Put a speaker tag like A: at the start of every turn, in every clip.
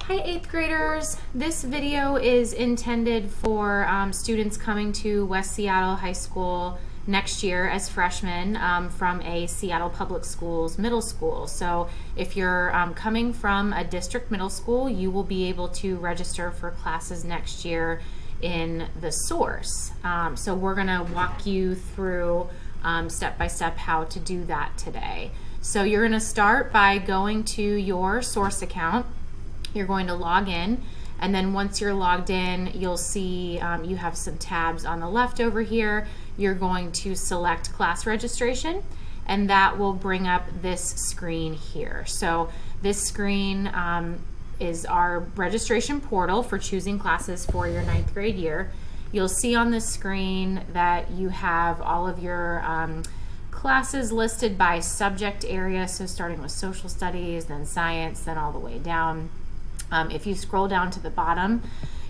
A: Hi 8th graders. This video is intended for students coming to West Seattle High School next year as freshmen from a Seattle Public Schools middle school. So if you're coming from a district middle school, you will be able to register for classes next year in the source. So we're going to walk you through step by step how to do that today. So you're going to start by going to your source account. You're going to log in, and then once you're logged in, you'll see you have some tabs on the left over here. You're going to select class registration, and that will bring up this screen here. So this screen is our registration portal for choosing classes for your 9th grade year. You'll see on the screen that you have all of your classes listed by subject area, so starting with social studies, then science, then all the way down. If you scroll down to the bottom,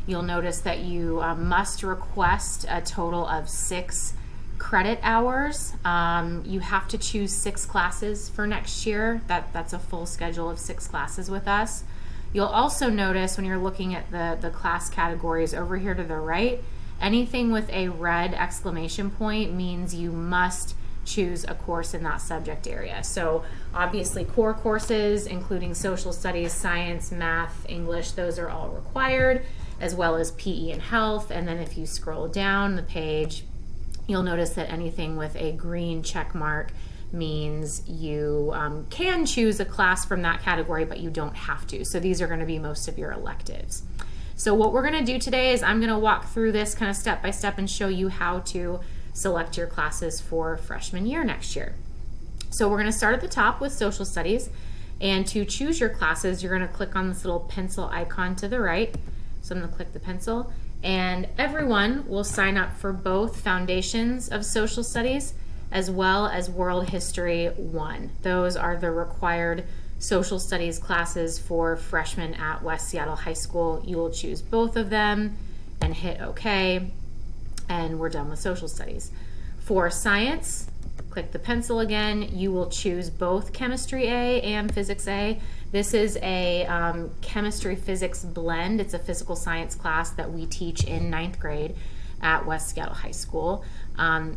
A: you'll notice that you must request a total of 6 credit hours. You have to choose 6 classes for next year. That's a full schedule of 6 classes with us. You'll also notice when you're looking at the class categories over here to the right, anything with a red exclamation point means you must choose a course in that subject area. So obviously core courses, including social studies, science, math, English, those are all required, as well as PE and health. And then if you scroll down the page, you'll notice that anything with a green check mark means you can choose a class from that category, but you don't have to. So these are going to be most of your electives. So what we're going to do today is I'm going to walk through this kind of step by step and show you how to select your classes for freshman year next year. So we're going to start at the top with social studies, and to choose your classes you're going to click on this little pencil icon to the right. So I'm going to click the pencil, and everyone will sign up for both Foundations of Social Studies as well as World History 1. Those are the required social studies classes for freshmen at West Seattle High School. You will choose both of them and hit OK, and we're done with social studies. For science, click the pencil again. You will choose both chemistry A and physics A. This is a chemistry physics blend. It's a physical science class that we teach in 9th grade at West Seattle High School.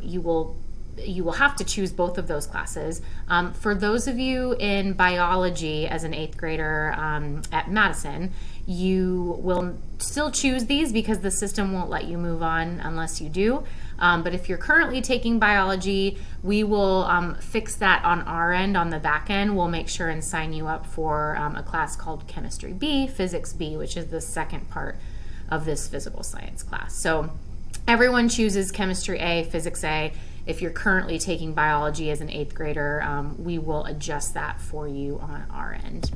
A: You will have to choose both of those classes. For those of you in biology as an 8th grader at Madison, you will still choose these because the system won't let you move on unless you do. But if you're currently taking biology, we will fix that on our end, on the back end. We'll make sure and sign you up for a class called Chemistry B, Physics B, which is the second part of this physical science class. So everyone chooses Chemistry A, Physics A. If you're currently taking biology as an 8th grader, we will adjust that for you on our end.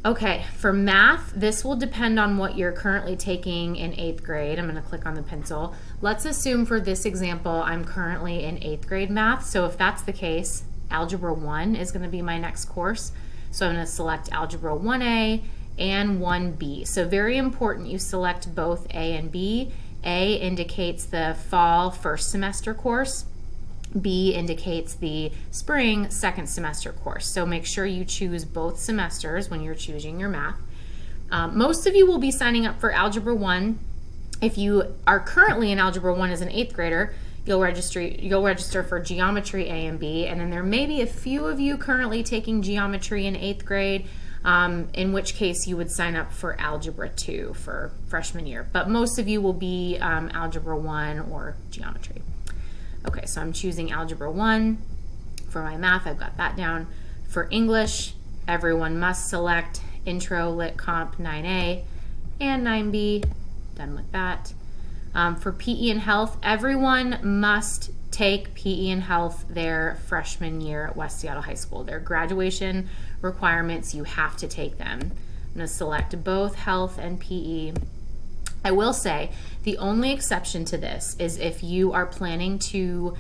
A: Okay, for math, this will depend on what you're currently taking in 8th grade. I'm going to click on the pencil. Let's assume for this example, I'm currently in 8th grade math. So if that's the case, Algebra 1 is going to be my next course. So I'm going to select Algebra 1A and 1B. So very important you select both A and B. A indicates the fall first semester course. B indicates the spring second semester course. So make sure you choose both semesters when you're choosing your math. Most of you will be signing up for Algebra 1. If you are currently in Algebra 1 as an 8th grader, you'll register for Geometry A and B, and then there may be a few of you currently taking Geometry in 8th grade, in which case you would sign up for Algebra 2 for freshman year. But most of you will be Algebra 1 or Geometry. Okay, so I'm choosing Algebra 1. For my math, I've got that down. For English, everyone must select Intro, Lit, Comp 9A and 9B. Done with that. For PE and Health, everyone must take PE and Health their freshman year at West Seattle High School. Their graduation requirements, you have to take them. I'm going to select both Health and PE. I will say the only exception to this is if you are planning to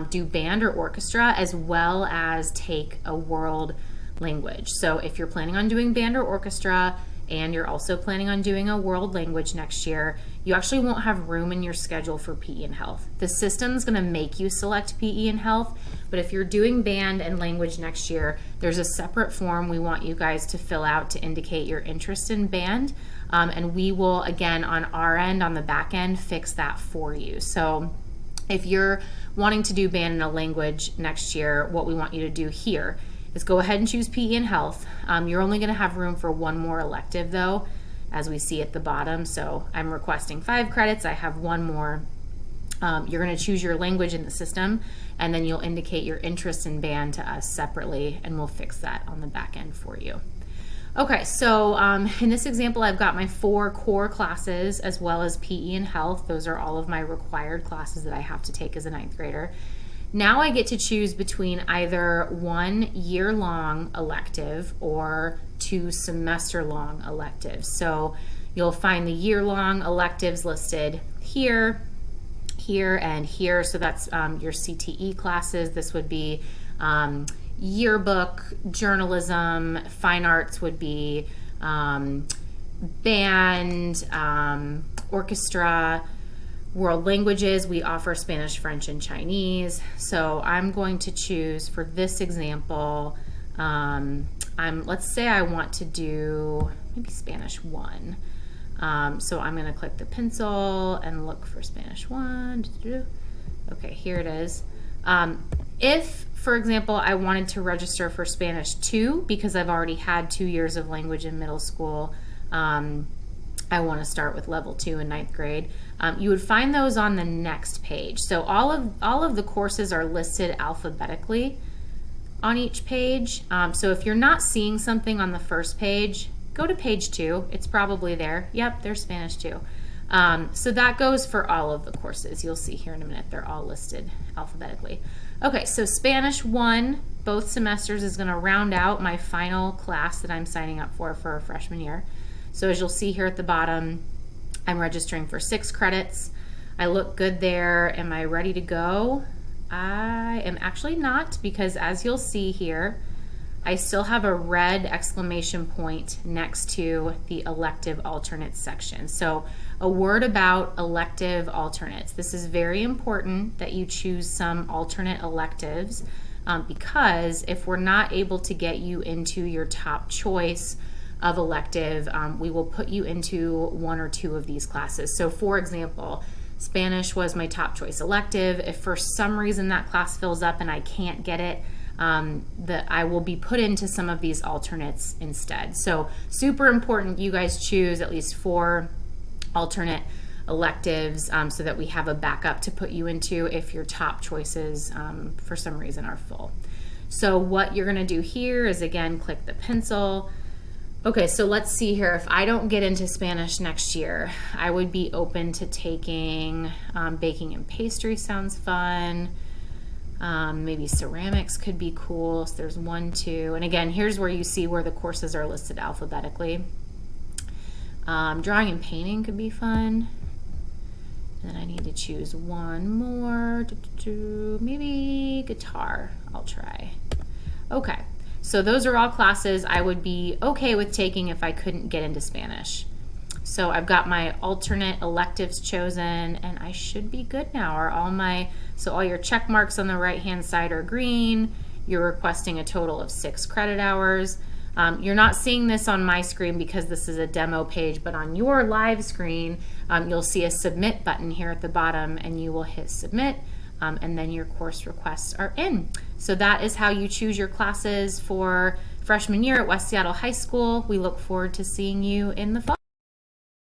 A: do band or orchestra as well as take a world language. So if you're planning on doing band or orchestra and you're also planning on doing a world language next year, you actually won't have room in your schedule for PE and health. The system's going to make you select PE and health, but if you're doing band and language next year, there's a separate form we want you guys to fill out to indicate your interest in band, and we will, again, on our end, on the back end, fix that for you. So if you're wanting to do band in a language next year, what we want you to do here is go ahead and choose PE and health. You're only going to have room for one more elective though, as we see at the bottom. So I'm requesting 5 credits. I have one more. You're going to choose your language in the system, and then you'll indicate your interest in band to us separately, and we'll fix that on the back end for you. Okay, so in this example, I've got my 4 core classes as well as PE and health. Those are all of my required classes that I have to take as a 9th grader. Now I get to choose between either 1 year-long elective or 2 semester-long electives. So you'll find the year-long electives listed here, here, and here. So that's your CTE classes. This would be yearbook, journalism, fine arts would be band, orchestra. World languages, we offer Spanish, French, and Chinese. So I'm going to choose for this example, let's say I want to do maybe Spanish 1. So I'm going to click the pencil and look for Spanish 1. Okay, here it is. If, for example, I wanted to register for Spanish 2 because I've already had 2 years of language in middle school, I want to start with level 2 in 9th grade. You would find those on the next page. So all of the courses are listed alphabetically on each page. So if you're not seeing something on the first page, go to page 2. It's probably there. Yep, there's Spanish 2. So that goes for all of the courses. You'll see here in a minute, they're all listed alphabetically. Okay, so Spanish 1, both semesters, is going to round out my final class that I'm signing up for a freshman year. So as you'll see here at the bottom, I'm registering for 6 credits. I look good there. Am I ready to go? I am actually not, because as you'll see here, I still have a red exclamation point next to the elective alternates section. So a word about elective alternates. This is very important that you choose some alternate electives because if we're not able to get you into your top choice of elective, we will put you into 1 or 2 of these classes. So for example, Spanish was my top choice elective. If for some reason that class fills up and I can't get it, I will be put into some of these alternates instead. So super important you guys choose at least 4 alternate electives so that we have a backup to put you into if your top choices for some reason are full. So what you're going to do here is, again, click the pencil. Okay, so let's see here. If I don't get into Spanish next year, I would be open to taking baking and pastry. Sounds fun. Maybe ceramics could be cool. So there's 1, 2, and again, here's where you see where the courses are listed alphabetically. Drawing and painting could be fun. And then I need to choose 1 more. Maybe guitar. I'll try. Okay. So those are all classes I would be okay with taking if I couldn't get into Spanish. So I've got my alternate electives chosen, and I should be good now. So all your check marks on the right-hand side are green. You're requesting a total of 6 credit hours. You're not seeing this on my screen because this is a demo page, but on your live screen, you'll see a submit button here at the bottom, and you will hit submit. And then your course requests are in. So that is how you choose your classes for freshman year at West Seattle High School. We look forward to seeing you in the fall.